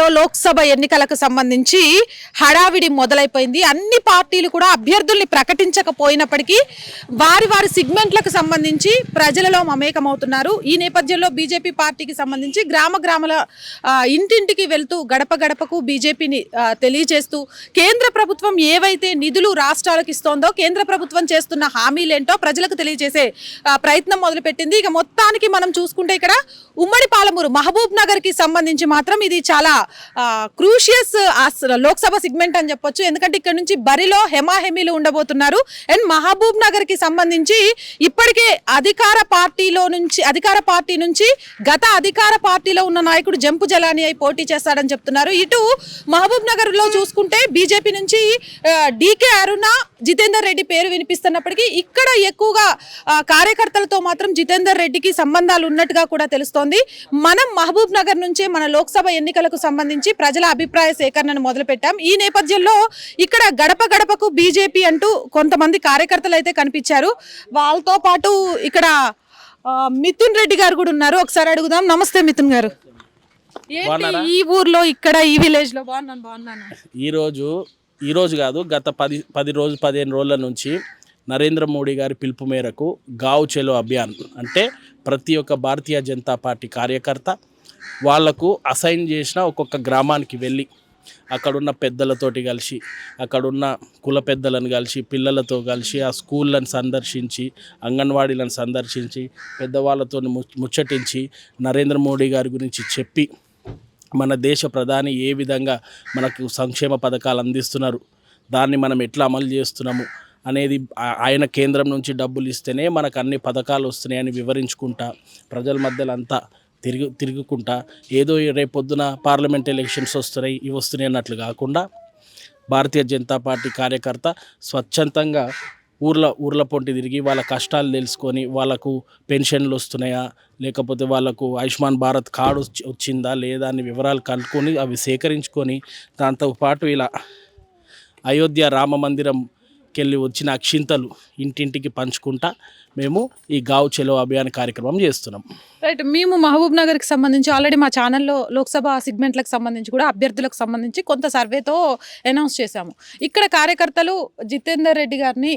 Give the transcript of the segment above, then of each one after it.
ఏపీలో లోక్సభ ఎన్నికలకు సంబంధించి హడావిడి మొదలైపోయింది. అన్ని పార్టీలు కూడా అభ్యర్థుల్ని ప్రకటించకపోయినప్పటికీ వారి వారి సిగ్మెంట్లకు సంబంధించి ప్రజలలో మమేకమవుతున్నారు. ఈ నేపథ్యంలో బీజేపీ పార్టీకి సంబంధించి గ్రామాల ఇంటింటికి వెళ్తూ గడప గడపకు బీజేపీని తెలియజేస్తూ కేంద్ర ప్రభుత్వం ఏవైతే నిధులు రాష్ట్రాలకు ఇస్తోందో, కేంద్ర ప్రభుత్వం చేస్తున్న హామీలేంటో ప్రజలకు తెలియజేసే ప్రయత్నం మొదలుపెట్టింది. ఇక మొత్తానికి మనం చూసుకుంటే ఇక్కడ ఉమ్మడి పాలమూరు మహబూబ్ నగర్ కి సంబంధించి మాత్రం ఇది చాలా క్రూషియస్ లోక్సభ సిగ్మెంట్ అని చెప్పొచ్చు. ఎందుకంటే ఇక్కడ నుంచి బరిలో హెమాహెమీలు ఉండబోతున్నారు. అండ్ మహబూబ్ నగర్ కి సంబంధించి ఇప్పటికే అధికార పార్టీ నుంచి గత అధికార పార్టీలో ఉన్న నాయకుడు జంపు జలాని అయి పోటీ చేస్తాడని చెప్తున్నారు. ఇటు మహబూబ్ నగర్ లో చూసుకుంటే బీజేపీ నుంచి డీకే అరుణ, జితేందర్ రెడ్డి పేరు వినిపిస్తున్నప్పటికీ ఇక్కడ ఎక్కువగా కార్యకర్తలతో మాత్రం జితేందర్ రెడ్డికి సంబంధాలు ఉన్నట్టుగా కూడా తెలుస్తోంది. మనం మహబూబ్ నగర్ నుంచే మన లోక్సభ ఎన్నికలకు సంబంధించి ప్రజల అభిప్రాయ సేకరణను మొదలుపెట్టాం. ఈ నేపథ్యంలో ఇక్కడ గడప గడపకు బీజేపీ అంటూ కొంతమంది కార్యకర్తలు అయితే కనిపించారు. వాళ్ళతో పాటు ఇక్కడ మిథున్ రెడ్డి గారు కూడా ఉన్నారు. ఒకసారి అడుగుదాం. నమస్తే మిథున్ గారు. ఈ ఊర్లో ఇక్కడ ఈ విలేజ్ లో బాగున్నాను. ఈ రోజు కాదు, గత 15 రోజుల నుంచి నరేంద్ర మోడీ గారి పిలుపు మేరకు గావ్ చలో అభియాన్ అంటే ప్రతి ఒక్క భారతీయ జనతా పార్టీ కార్యకర్త వాళ్లకు అసైన్ చేసిన ఒక్కొక్క గ్రామానికి వెళ్ళి అక్కడున్న పెద్దలతోటి కలిసి, అక్కడున్న కుల పెద్దలను కలిసి, పిల్లలతో కలిసి ఆ స్కూళ్ళను సందర్శించి, అంగన్వాడీలను సందర్శించి, పెద్దవాళ్ళతో ముచ్చటించి నరేంద్ర మోడీ గారి గురించి చెప్పి మన దేశ ప్రధాని ఏ విధంగా మనకు సంక్షేమ పథకాలు అందిస్తున్నారు, దాన్ని మనం ఎట్లా అమలు చేస్తున్నాము అనేది, ఆయన కేంద్రం నుంచి డబ్బులు ఇస్తేనే మనకు అన్ని పథకాలు వస్తున్నాయని వివరించుకుంటా ప్రజల మధ్యలో అంతా తిరుగుకుంటా ఏదో రేపొద్దున పార్లమెంట్ ఎలక్షన్స్ వస్తున్నాయి ఇవి వస్తున్నాయి అన్నట్లు కాకుండా భారతీయ జనతా పార్టీ కార్యకర్త స్వచ్ఛందంగా ఊర్ల పొంటి తిరిగి వాళ్ళ కష్టాలు తెలుసుకొని వాళ్ళకు పెన్షన్లు వస్తున్నాయా లేకపోతే వాళ్ళకు ఆయుష్మాన్ భారత్ కార్డు వచ్చిందా లేదా అని వివరాలు కనుక్కొని అవి సేకరించుకొని దాంతోపాటు ఇలా అయోధ్య రామ మందిరంకెళ్ళి వచ్చిన అక్షింతలు ఇంటింటికి పంచుకుంటా మేము ఈ గావ్ చలో అభియాన్ కార్యక్రమం చేస్తున్నాం. రైట్. మేము మహబూబ్ నగర్కి సంబంధించి ఆల్రెడీ మా ఛానల్లో లోక్సభ సిగ్మెంట్లకు సంబంధించి కూడా అభ్యర్థులకు సంబంధించి కొంత సర్వేతో అనౌన్స్ చేశాము. ఇక్కడ కార్యకర్తలు జితేందర్ రెడ్డి గారిని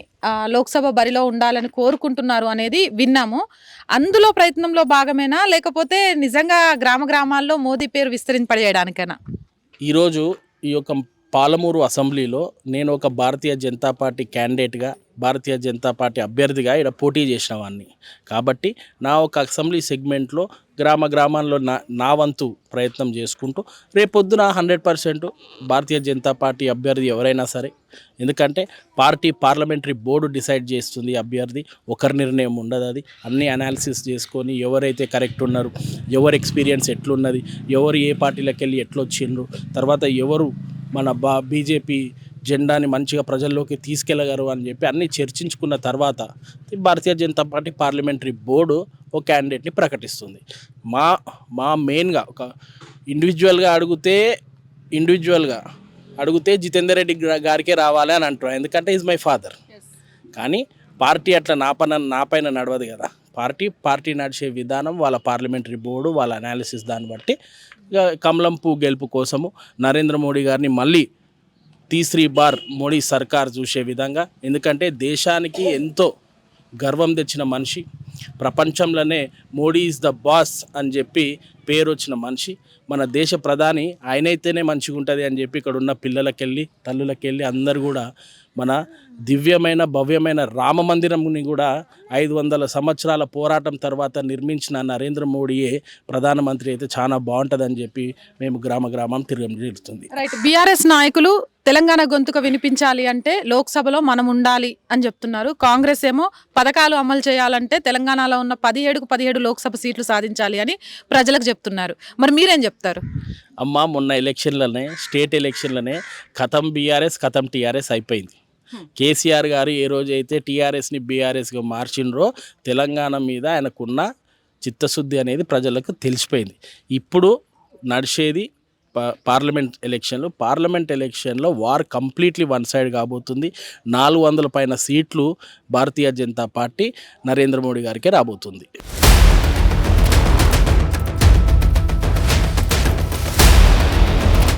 లోక్సభ బరిలో ఉండాలని కోరుకుంటున్నారు అనేది విన్నాము. అందులో ప్రయత్నంలో భాగమేనా లేకపోతే నిజంగా గ్రామాల్లో మోదీ పేరు విస్తరింపజేయడానికైనా? ఈరోజు ఈ యొక్క పాలమూరు అసెంబ్లీలో నేను ఒక భారతీయ జనతా పార్టీ క్యాండిడేట్గా, భారతీయ జనతా పార్టీ అభ్యర్థిగా ఇక్కడ పోటీ చేసిన వాడిని కాబట్టి నా ఒక అసెంబ్లీ సెగ్మెంట్లో గ్రామాల్లో నా వంతు ప్రయత్నం చేసుకుంటూ రేపొద్దున 100% భారతీయ జనతా పార్టీ అభ్యర్థి ఎవరైనా సరే, ఎందుకంటే పార్లమెంటరీ బోర్డు డిసైడ్ చేస్తుంది అభ్యర్థి, ఒకరి నిర్ణయం ఉండదు. అది అన్ని అనాలిసిస్ చేసుకొని ఎవరైతే కరెక్ట్ ఉన్నారు, ఎవరు ఎక్స్పీరియన్స్ ఎట్లున్నది, ఎవరు ఏ పార్టీలకు వెళ్ళి ఎట్లొచ్చిండ్రు, తర్వాత ఎవరు మన బీజేపీ జెండాని మంచిగా ప్రజల్లోకి తీసుకెళ్ళగలరు అని చెప్పి అన్నీ చర్చించుకున్న తర్వాత Bharatiya Janata party parliamentary board ఒక క్యాండిడేట్ని ప్రకటిస్తుంది. మా మెయిన్గా ఒక ఇండివిజువల్గా అడిగితే జితేందర్ రెడ్డి గారికే రావాలి అని అంటున్నాను. ఎందుకంటే ఈజ్ మై ఫాదర్. కానీ పార్టీ అట్లా నా పైన నడవదు కదా. పార్టీ నడిచే విధానం వాళ్ళ పార్లమెంటరీ బోర్డు వాళ్ళ అనాలిసిస్ దాన్ని బట్టి కమలం పువ్వు గెలుపు కోసము నరేంద్ర మోడీ గారిని మళ్ళీ తీసరి బార్ మోడీ సర్కార్ చూసే విధంగా, ఎందుకంటే దేశానికి ఎంతో గర్వం తెచ్చిన మనిషి, ప్రపంచంలోనే మోడీ ఈజ్ ద బాస్ అని చెప్పి పేరు వచ్చిన మనిషి, మన దేశ ప్రధాని ఆయనైతేనే మంచిగా ఉంటుంది అని చెప్పి ఇక్కడ ఉన్న పిల్లలకెళ్ళి తల్లులకెళ్ళి అందరూ కూడా మన దివ్యమైన భవ్యమైన రామ మందిరంని కూడా 500 సంవత్సరాల పోరాటం తర్వాత నిర్మించిన నరేంద్ర మోడీయే ప్రధానమంత్రి అయితే చాలా బాగుంటుందని చెప్పి మేము గ్రామం తిరుగుతుంది. రైట్. బీఆర్ఎస్ నాయకులు తెలంగాణ గొంతుక వినిపించాలి అంటే లోక్సభలో మనం ఉండాలి అని చెప్తున్నారు. కాంగ్రెస్ ఏమో పథకాలు అమలు చేయాలంటే తెలంగాణలో ఉన్న 17 లోక్సభ సీట్లు సాధించాలి అని ప్రజలకు చెప్తున్నారు. మరి మీరేం చెప్తారు? అమ్మ, మొన్న స్టేట్ ఎలక్షన్లనే కథం బీఆర్ఎస్ కథం టీఆర్ఎస్ అయిపోయింది. కేసీఆర్ గారు ఏ రోజైతే టీఆర్ఎస్ని బీఆర్ఎస్గా మార్చిండ్రో తెలంగాణ మీద ఆయనకున్న చిత్తశుద్ధి అనేది ప్రజలకు తెలిసిపోయింది. ఇప్పుడు నడిచేది పార్లమెంట్ ఎలక్షన్లో వార్ కంప్లీట్లీ వన్ సైడ్ కాబోతుంది. 400 పైన సీట్లు భారతీయ జనతా పార్టీ నరేంద్ర మోడీ గారికి రాబోతుంది.